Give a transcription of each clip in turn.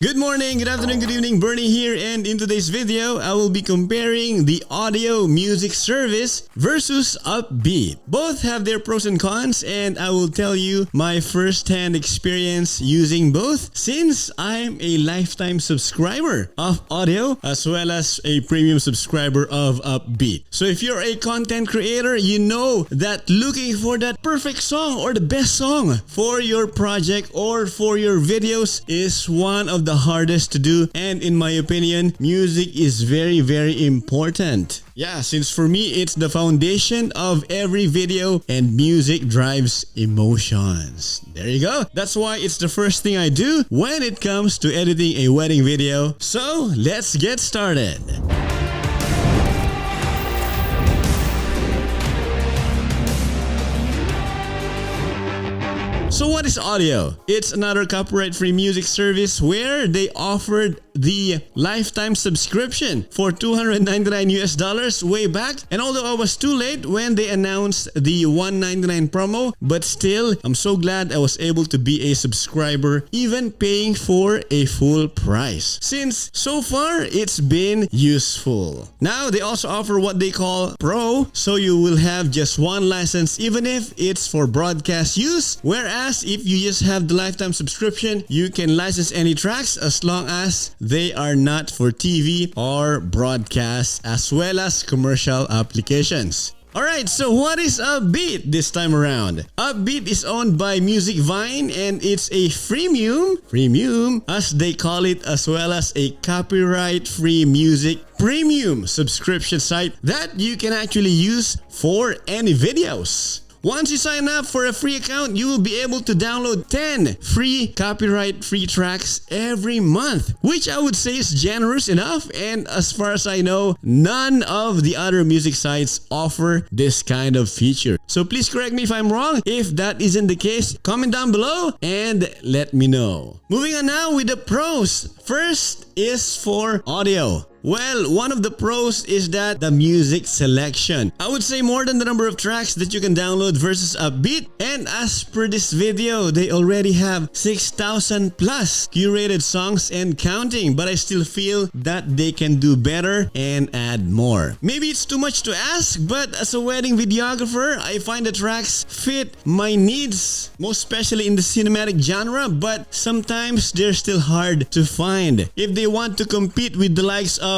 Good morning, good afternoon, good evening, Bernie here, and in today's video, I will be comparing the Audiio music service versus Uppbeat. Both have their pros and cons, and I will tell you my first-hand experience using both since I'm a lifetime subscriber of Audiio as well as a premium subscriber of Uppbeat. So if you're a content creator, you know that looking for that perfect song or the best song for your project or for your videos is one of the hardest to do, and in my opinion, music is very important. Yeah, since for me, it's the foundation of every video and music drives emotions. There you go. That's why it's the first thing I do when it comes to editing a wedding video. So let's get started. So what is Audiio? It's another copyright-free music service where they offered the lifetime subscription for $299 way back. And although I was too late when they announced the $199 promo, but still, I'm so glad I was able to be a subscriber, even paying for a full price. Since so far, it's been useful. Now, they also offer what they call Pro, so you will have just one license even if it's for broadcast use, whereas if you just have the lifetime subscription, you can license any tracks as long as they are not for TV or broadcast as well as commercial applications. Alright, so what is Uppbeat this time around? Uppbeat is owned by Music Vine and it's a freemium as they call it, as well as a copyright-free music premium subscription site that you can actually use for any videos. Once you sign up for a free account, you will be able to download 10 free copyright-free tracks every month, which I would say is generous enough, and as far as I know, none of the other music sites offer this kind of feature. So please correct me if I'm wrong. If that isn't the case, comment down below and let me know. Moving on now with the pros. First is for Audiio. Well, one of the pros is that the music selection. I would say more than the number of tracks that you can download versus Uppbeat. And as per this video, they already have 6,000 plus curated songs and counting. But I still feel that they can do better and add more. Maybe it's too much to ask, but as a wedding videographer, I find the tracks fit my needs, most especially in the cinematic genre, but sometimes they're still hard to find. If they want to compete with the likes of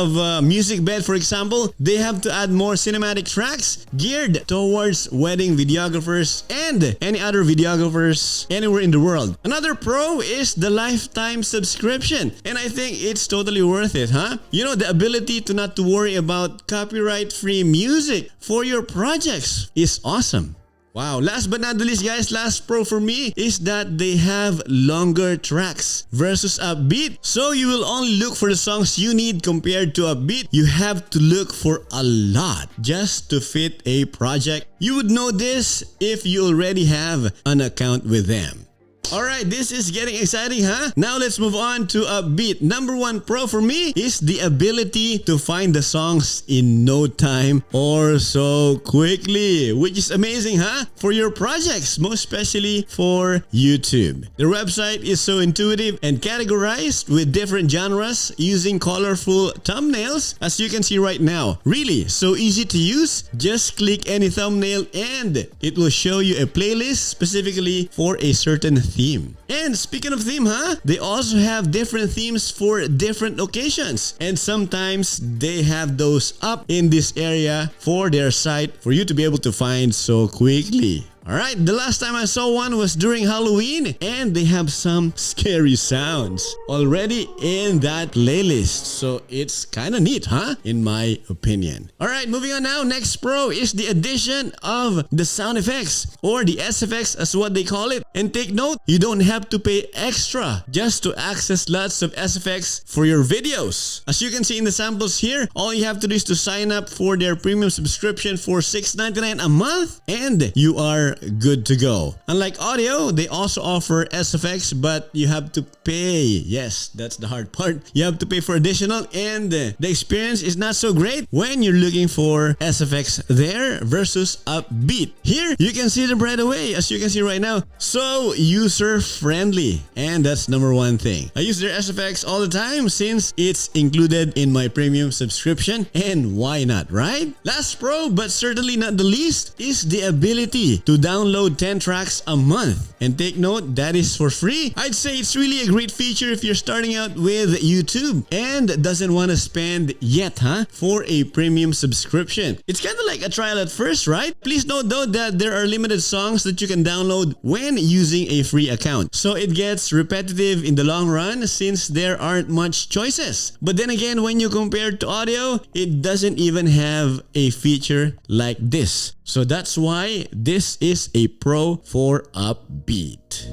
Music Bed, for example, they have to add more cinematic tracks geared towards wedding videographers and any other videographers anywhere in the world. Another pro is the lifetime subscription, and I think it's totally worth it, huh? You know, the ability to not to worry about copyright-free music for your projects is awesome. Wow, last but not the least guys, last pro for me is that they have longer tracks versus Uppbeat. So you will only look for the songs you need compared to Uppbeat. You have to look for a lot just to fit a project. You would know this if you already have an account with them. Alright, this is getting exciting, huh? Now let's move on to Uppbeat. Number one pro for me is the ability to find the songs in no time or so quickly, which is amazing, huh? For your projects, most especially for YouTube. Their website is so intuitive and categorized with different genres using colorful thumbnails, as you can see right now. Really, so easy to use. Just click any thumbnail and it will show you a playlist specifically for a certain theme. And speaking of theme, huh? They also have different themes for different occasions. And sometimes they have those up in this area for their site for you to be able to find so quickly. Alright, the last time I saw one was during Halloween, and they have some scary sounds already in that playlist. So it's kind of neat, huh? In my opinion. Alright, moving on now. Next pro is the addition of the sound effects, or the SFX as what they call it. And take note, you don't have to pay extra just to access lots of SFX for your videos. As you can see in the samples here, all you have to do is to sign up for their premium subscription for $6.99 a month, and you are are good to go. Unlike Audiio, they also offer SFX, but you have to pay. Yes, that's the hard part. You have to pay for additional, and the experience is not so great when you're looking for SFX there versus Uppbeat. Here, you can see them right away, as you can see right now. So user-friendly, and that's number one thing. I use their SFX all the time since it's included in my premium subscription, and why not, right? Last pro, but certainly not the least, is the ability to download 10 tracks a month. And take note, that is for free. I'd say it's really a great feature if you're starting out with YouTube and doesn't want to spend yet, for a premium subscription. It's kind of like a trial at first, right? Please note though that there are limited songs that you can download when using a free account. So it gets repetitive in the long run since there aren't much choices. But then again, when you compare to Audiio, it doesn't even have a feature like this. So that's why this is a pro for Uppbeat.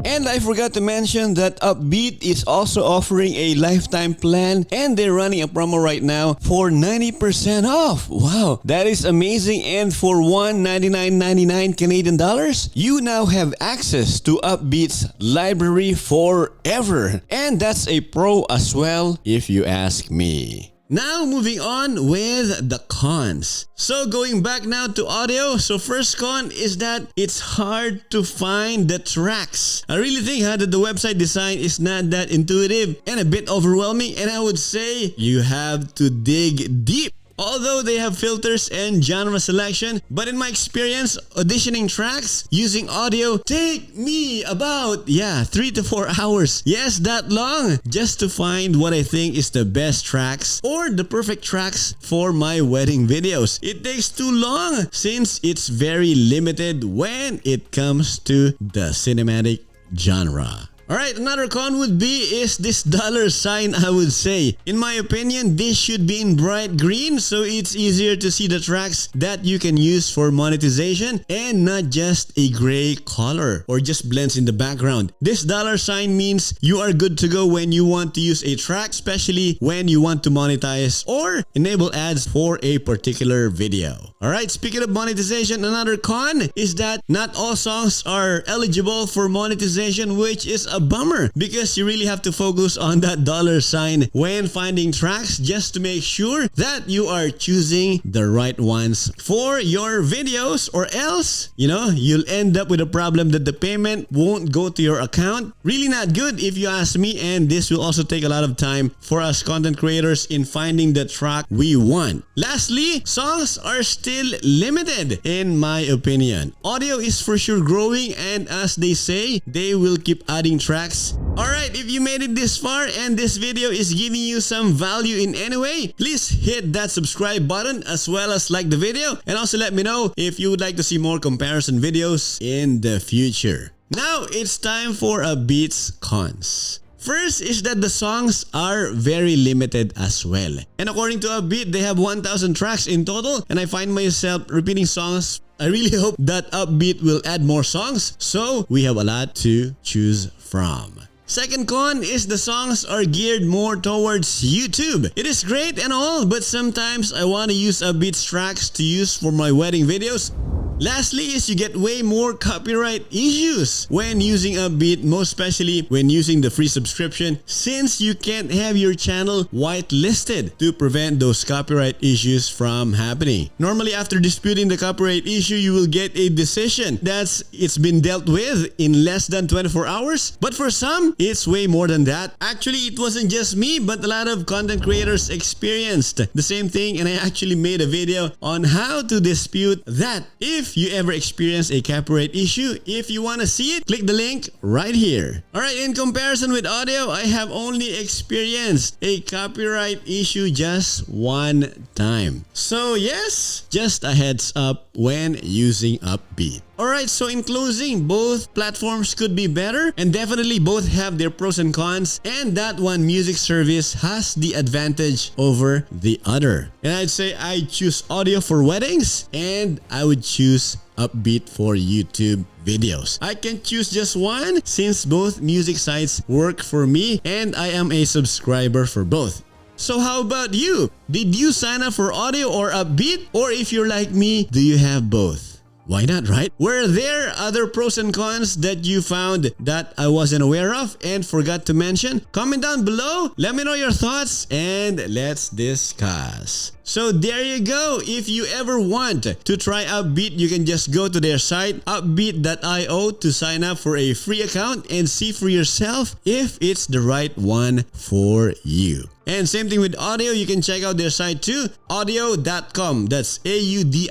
And I forgot to mention that Uppbeat is also offering a lifetime plan, and they're running a promo right now for 90% off. Wow, that is amazing. And for $199.99 Canadian dollars, you now have access to Uppbeat's library forever. And that's a pro as well, if you ask me. Now moving on with the cons. So going back now to Audiio. So first con is that it's hard to find the tracks. I really think that the website design is not that intuitive and a bit overwhelming, and I would say you have to dig deep. Although they have filters and genre selection, but in my experience, auditioning tracks using Audiio take me about 3 to 4 hours. Yes, that long, just to find what I think is the best tracks or the perfect tracks for my wedding videos. It takes too long since it's very limited when it comes to the cinematic genre. Alright, another con would be is this dollar sign, I would say. In my opinion, this should be in bright green so it's easier to see the tracks that you can use for monetization and not just a gray color or just blends in the background. This dollar sign means you are good to go when you want to use a track, especially when you want to monetize or enable ads for a particular video. Alright, speaking of monetization, another con is that not all songs are eligible for monetization, which is a bummer because you really have to focus on that dollar sign when finding tracks just to make sure that you are choosing the right ones for your videos, or else, you'll end up with a problem that the payment won't go to your account. Really not good if you ask me, and this will also take a lot of time for us content creators in finding the track we want. Lastly, songs are still limited in my opinion. Audiio is for sure growing, and as they say, they will keep adding tracks. Alright, if you made it this far and this video is giving you some value in any way, please hit that subscribe button as well as like the video, and also let me know if you would like to see more comparison videos in the future. Now it's time for Uppbeat's cons. First is that the songs are very limited as well. And according to Uppbeat, they have 1,000 tracks in total, and I find myself repeating songs. I really hope that Uppbeat will add more songs so we have a lot to choose from. Second con is the songs are geared more towards YouTube. It is great and all, but sometimes I want to use Uppbeat's tracks to use for my wedding videos. Lastly is you get way more copyright issues when using Uppbeat, most especially when using the free subscription, since you can't have your channel whitelisted to prevent those copyright issues from happening. Normally, after disputing the copyright issue, you will get a decision that's it's been dealt with in less than 24 hours. But for some, it's way more than that. Actually, it wasn't just me, but a lot of content creators experienced the same thing, and I actually made a video on how to dispute that. If you ever experience a copyright issue, if you want to see it, click the link right here. Alright, in comparison with Audiio, I have only experienced a copyright issue just one time. So yes, just a heads up when using Uppbeat. Alright, so in closing, both platforms could be better, and definitely both have their pros and cons, and that one music service has the advantage over the other. And I'd say I choose Audiio for weddings, and I would choose Uppbeat for YouTube videos. I can choose just one since both music sites work for me and I am a subscriber for both. So how about you? Did you sign up for Audiio or Uppbeat? Or if you're like me, do you have both? Why not, right? Were there other pros and cons that you found that I wasn't aware of and forgot to mention? Comment down below, let me know your thoughts, and let's discuss. So there you go. If you ever want to try Uppbeat, you can just go to their site, uppbeat.io, to sign up for a free account and see for yourself if it's the right one for you. And same thing with Audiio, you can check out their site too, audiio.com. That's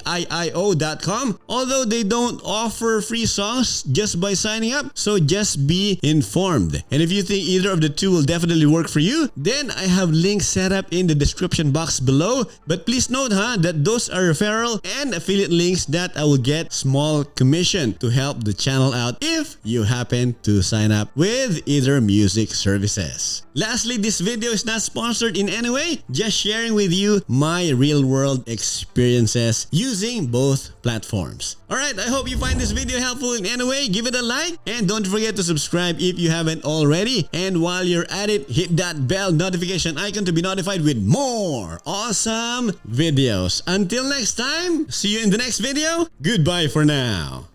audio.com. Although they don't offer free songs just by signing up, so just be informed. And if you think either of the two will definitely work for you, then I have links set up in the description box below. But please note that those are referral and affiliate links that I will get small commission to help the channel out if you happen to sign up with either music services. Lastly, this video is not sponsored in any way, just sharing with you my real-world experiences using both platforms. Alright, I hope you find this video helpful in any way. Give it a like and don't forget to subscribe if you haven't already. And while you're at it, hit that bell notification icon to be notified with more awesome videos. Until next time, see you in the next video. Goodbye for now.